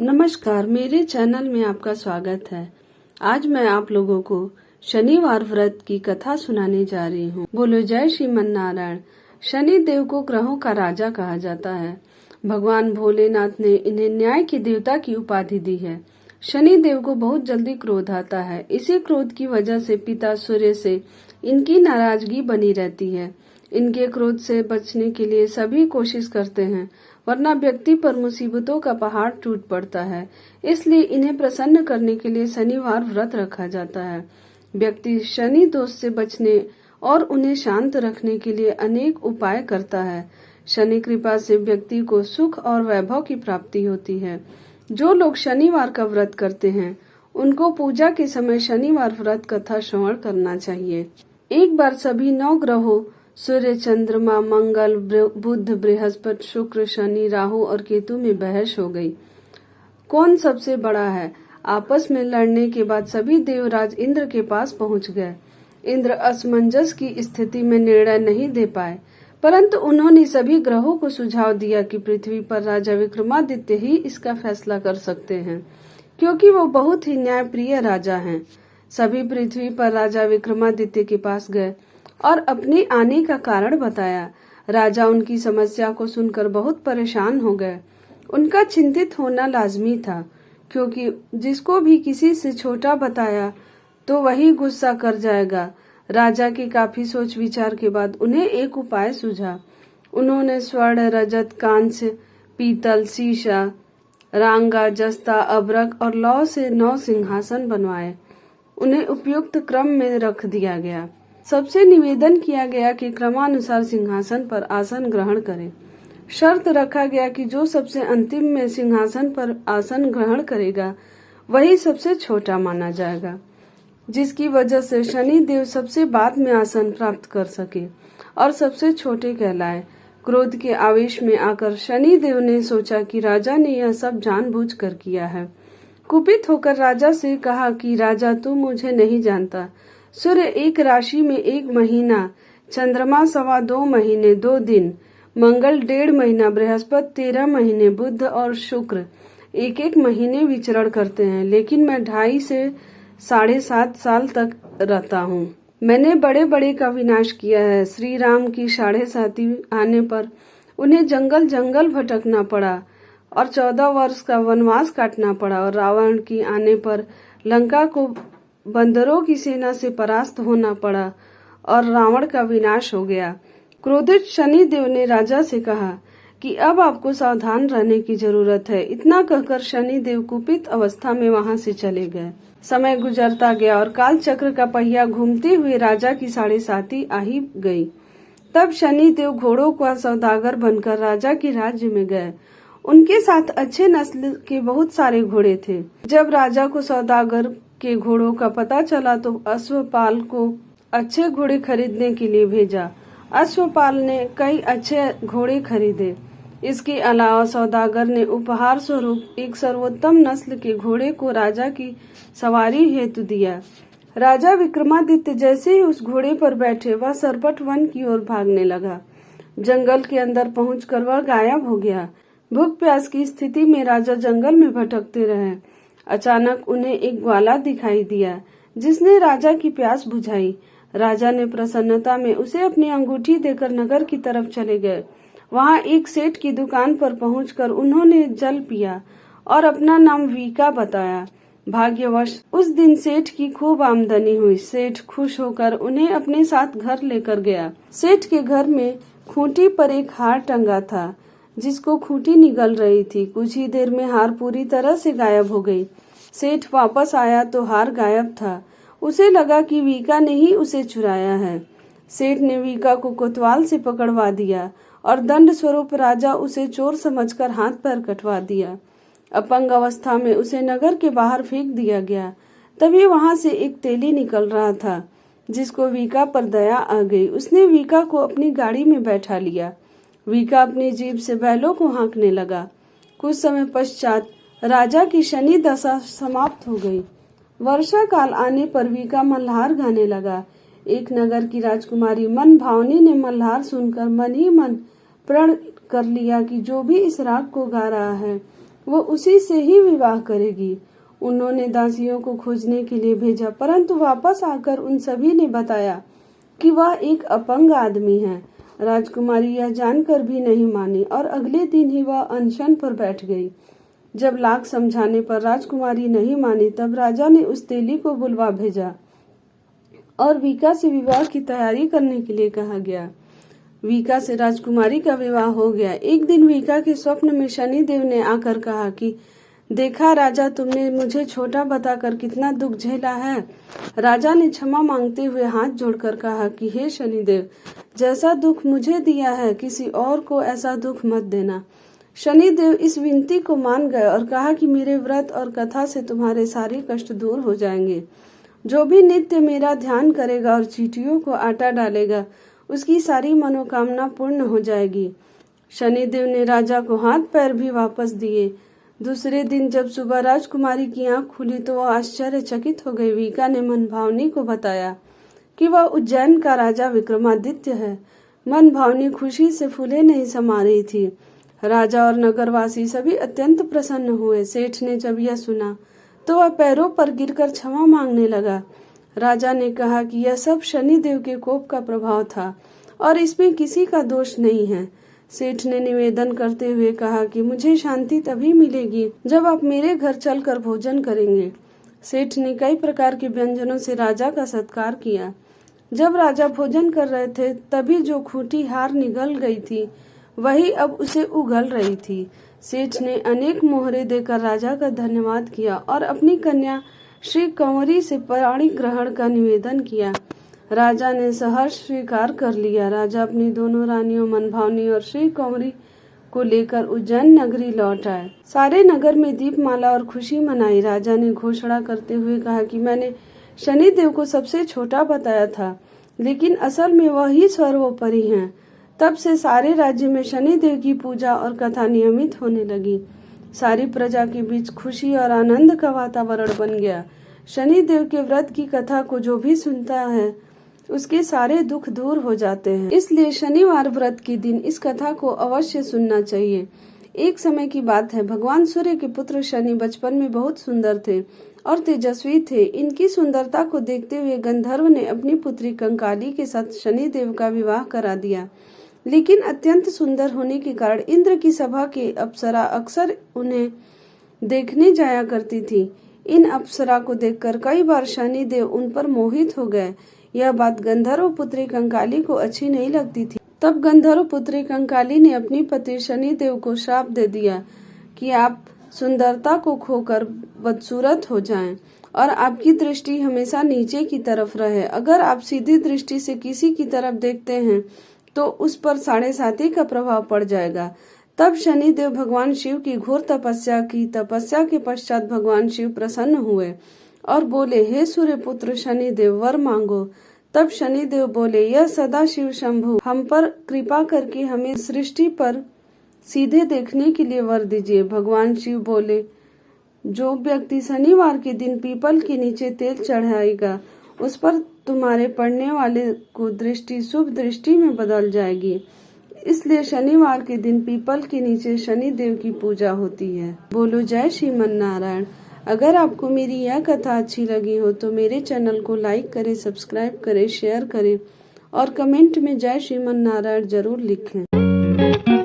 नमस्कार, मेरे चैनल में आपका स्वागत है। आज मैं आप लोगों को शनिवार व्रत की कथा सुनाने जा रही हूँ। बोलो जय श्रीमन नारायण। शनि देव को ग्रहों का राजा कहा जाता है। भगवान भोलेनाथ ने इन्हें न्याय के देवता की उपाधि दी है। शनि देव को बहुत जल्दी क्रोध आता है। इसी क्रोध की वजह से पिता सूर्य से इनकी नाराजगी बनी रहती है। इनके क्रोध से बचने के लिए सभी कोशिश करते हैं, वरना व्यक्ति पर मुसीबतों का पहाड़ टूट पड़ता है। इसलिए इन्हें प्रसन्न करने के लिए शनिवार व्रत रखा जाता है। व्यक्ति शनि दोष से बचने और उन्हें शांत रखने के लिए अनेक उपाय करता है। शनि कृपा से व्यक्ति को सुख और वैभव की प्राप्ति होती है। जो लोग शनिवार का व्रत करते हैं, उनको पूजा के समय शनिवार व्रत कथा श्रवण करना चाहिए। एक बार सभी 9 ग्रहों सूर्य, चंद्रमा, मंगल, बुध, बृहस्पति, शुक्र, शनि, राहु और केतु में बहस हो गई। कौन सबसे बड़ा है? आपस में लड़ने के बाद सभी देवराज इंद्र के पास पहुंच गए। इंद्र असमंजस की स्थिति में निर्णय नहीं दे पाए, परंतु उन्होंने सभी ग्रहों को सुझाव दिया कि पृथ्वी पर राजा विक्रमादित्य ही इसका फैसला कर सकते हैं, क्योंकि वो बहुत ही न्यायप्रिय राजा हैं। सभी पृथ्वी पर राजा विक्रमादित्य के पास गए और अपने आने का कारण बताया। राजा उनकी समस्या को सुनकर बहुत परेशान हो गए। उनका चिंतित होना लाजमी था, क्योंकि जिसको भी किसी से छोटा बताया तो वही गुस्सा कर जाएगा। राजा की काफी सोच विचार के बाद उन्हें एक उपाय सूझा। उन्होंने स्वर्ण, रजत, कांस्य, पीतल, शीशा, रांगा, जस्ता, अबरक और लौह से 9 सिंहासन बनवाए। उन्हें उपयुक्त क्रम में रख दिया गया। सबसे निवेदन किया गया कि क्रमानुसार सिंहासन पर आसन ग्रहण करें। शर्त रखा गया कि जो सबसे अंतिम में सिंहासन पर आसन ग्रहण करेगा, वही सबसे छोटा माना जाएगा, जिसकी वजह से शनि देव सबसे बाद में आसन प्राप्त कर सके और सबसे छोटे कहलाए। क्रोध के आवेश में आकर शनि देव ने सोचा कि राजा ने यह सब जानबूझकर किया है। कुपित होकर राजा से कहा कि राजा, तू मुझे नहीं जानता। सूर्य एक राशि में 1 महीना, चंद्रमा 2.25 महीने 2 दिन, मंगल 1.5 महीना, बृहस्पति 13 महीने, बुध और शुक्र 1-1 महीने विचरण करते हैं, लेकिन मैं 2.5 से 7.5 साल तक रहता हूँ। मैंने बड़े बड़े का विनाश किया है। श्री राम की 7.5 आने पर उन्हें जंगल जंगल भटकना पड़ा और 14 वर्ष का वनवास काटना पड़ा, और रावण की आने पर लंका को बंदरों की सेना से परास्त होना पड़ा और रावण का विनाश हो गया। क्रोधित शनि देव ने राजा से कहा कि अब आपको सावधान रहने की जरूरत है। इतना कहकर शनि देव कुपित अवस्था में वहां से चले गए। समय गुजरता गया और काल चक्र का पहिया घूमते हुए राजा की 7.5 आ ही गई। तब शनि देव घोड़ों का सौदागर बनकर राजा के राज्य में गए। उनके साथ अच्छे नस्ल के बहुत सारे घोड़े थे। जब राजा को सौदागर के घोड़ों का पता चला तो अश्वपाल को अच्छे घोड़े खरीदने के लिए भेजा। अश्वपाल ने कई अच्छे घोड़े खरीदे। इसके अलावा सौदागर ने उपहार स्वरूप एक सर्वोत्तम नस्ल के घोड़े को राजा की सवारी हेतु दिया। राजा विक्रमादित्य जैसे ही उस घोड़े पर बैठे, वह सरपट वन की ओर भागने लगा। जंगल के अंदर पहुंचकर वह गायब हो गया। भूख प्यास की स्थिति में राजा जंगल में भटकते रहे। अचानक उन्हें एक ग्वाला दिखाई दिया, जिसने राजा की प्यास बुझाई। राजा ने प्रसन्नता में उसे अपनी अंगूठी देकर नगर की तरफ चले गए। वहां एक सेठ की दुकान पर पहुंचकर उन्होंने जल पिया और अपना नाम वीका बताया। भाग्यवश उस दिन सेठ की खूब आमदनी हुई। सेठ खुश होकर उन्हें अपने साथ घर लेकर गया। सेठ के घर में खूंटी पर एक हार टंगा था, जिसको खूंटी निगल रही थी। कुछ ही देर में हार पूरी तरह से गायब हो गई। सेठ वापस आया तो हार गायब था। उसे लगा कि वीका ने ही उसे चुराया है। सेठ ने वीका को कोतवाल से पकड़वा दिया और दंड स्वरूप राजा उसे चोर समझकर हाथ पैर कटवा दिया। अपंग अवस्था में उसे नगर के बाहर फेंक दिया गया। तभी वहां से एक तेली निकल रहा था, जिसको वीका पर दया आ गई। उसने वीका को अपनी गाड़ी में बैठा लिया। वीका अपनी जीभ से बैलों को हाँकने लगा। कुछ समय पश्चात राजा की शनि दशा समाप्त हो गई। वर्षा काल आने पर वीका मल्हार गाने लगा। एक नगर की राजकुमारी मन भावनी ने मल्हार सुनकर मन ही मन प्रण कर लिया कि जो भी इस राग को गा रहा है वो उसी से ही विवाह करेगी। उन्होंने दासियों को खोजने के लिए भेजा, परंतु वापस आकर उन सभी ने बताया कि वह एक अपंग आदमी है। राजकुमारी यह जानकर भी नहीं मानी और अगले दिन ही वह अनशन पर बैठ गई। जब लाख समझाने पर राजकुमारी नहीं मानी, तब राजा ने उस तेली को बुलवा भेजा और वीका से विवाह की तैयारी करने के लिए कहा गया। वीका से राजकुमारी का विवाह हो गया। एक दिन वीका के स्वप्न में शनिदेव ने आकर कहा कि देखा राजा, तुमने मुझे छोटा बताकर कितना दुख झेला है। राजा ने क्षमा मांगते हुए हाथ जोड़कर कहा कि हे शनिदेव, जैसा दुख मुझे दिया है किसी और को ऐसा दुख मत देना। शनिदेव इस विनती को मान गए और कहा कि मेरे व्रत और कथा से तुम्हारे सारे कष्ट दूर हो जाएंगे। जो भी नित्य मेरा ध्यान करेगा और चींटियों को आटा डालेगा, उसकी सारी मनोकामना पूर्ण हो जाएगी। शनिदेव ने राजा को हाथ पैर भी वापस दिए। दूसरे दिन जब सुबह राजकुमारी की आंख खुली तो वह आश्चर्यचकित हो गई। वीका ने मन भावनी को बताया कि वह उज्जैन का राजा विक्रमादित्य है। मन भावनी खुशी से फूले नहीं समा रही थी। राजा और नगरवासी सभी अत्यंत प्रसन्न हुए। सेठ ने जब यह सुना तो वह पैरों पर गिरकर क्षमा मांगने लगा। राजा ने कहा कि यह सब शनिदेव के कोप का प्रभाव था और इसमें किसी का दोष नहीं है। सेठ ने निवेदन करते हुए कहा कि मुझे शांति तभी मिलेगी जब आप मेरे घर चलकर भोजन करेंगे। सेठ ने कई प्रकार के व्यंजनों से राजा का सत्कार किया। जब राजा भोजन कर रहे थे तभी जो खूंटी हार निगल गई थी वही अब उसे उगल रही थी। सेठ ने अनेक मोहरे देकर राजा का धन्यवाद किया और अपनी कन्या श्री कंवरी से पाणी ग्रहण का निवेदन किया। राजा ने सहर्ष स्वीकार कर लिया। राजा अपनी दोनों रानियों मनभावनी और श्री कंवरी को लेकर उज्जैन नगरी लौट आए। सारे नगर में दीपमाला और खुशी मनाई। राजा ने घोषणा करते हुए कहा कि मैंने शनिदेव को सबसे छोटा बताया था, लेकिन असल में वही सर्वोपरि हैं। तब से सारे राज्य में शनिदेव की पूजा और कथा नियमित होने लगी। सारी प्रजा के बीच खुशी और आनंद का वातावरण बन गया। शनिदेव के व्रत की कथा को जो भी सुनता है उसके सारे दुख दूर हो जाते हैं। इसलिए शनिवार व्रत के दिन इस कथा को अवश्य सुनना चाहिए। एक समय की बात है, भगवान सूर्य के पुत्र शनि बचपन में बहुत सुंदर थे और तेजस्वी थे। इनकी सुंदरता को देखते हुए गंधर्व ने अपनी पुत्री कंकाली के साथ शनिदेव का विवाह करा दिया। लेकिन अत्यंत सुंदर होने के कारण इंद्र की सभा के अप्सरा अक्सर उन्हें देखने जाया करती थी। इन अप्सरा को देखकर कई बार शनिदेव उन पर मोहित हो गए। यह बात गंधर्व पुत्री कंकाली को अच्छी नहीं लगती थी। तब गंधर्व पुत्री कंकाली ने अपनी पति शनिदेव को श्राप दे दिया कि आप सुंदरता को खोकर बदसूरत हो जाएं और आपकी दृष्टि हमेशा नीचे की तरफ रहे। अगर आप सीधी दृष्टि से किसी की तरफ देखते हैं तो उस पर 7.5 का प्रभाव पड़ जाएगा। तब शनिदेव भगवान शिव की घोर तपस्या की। तपस्या के पश्चात भगवान शिव प्रसन्न हुए और बोले, हे सूर्य पुत्र शनिदेव, वर मांगो। तब शनिदेव बोले, यह सदा शिव शंभु, हम पर कृपा करके हमें सृष्टि पर सीधे देखने के लिए वर दीजिए। भगवान शिव बोले, जो व्यक्ति शनिवार के दिन पीपल के नीचे तेल चढ़ाएगा उस पर तुम्हारे पड़ने वाले को दृष्टि शुभ दृष्टि में बदल जाएगी। इसलिए शनिवार के दिन पीपल के नीचे शनिदेव की पूजा होती है। बोलो जय श्रीमन नारायण। अगर आपको मेरी यह कथा अच्छी लगी हो तो मेरे चैनल को लाइक करें, सब्सक्राइब करें, शेयर करें और कमेंट में जय श्रीमन नारायण जरूर लिखें।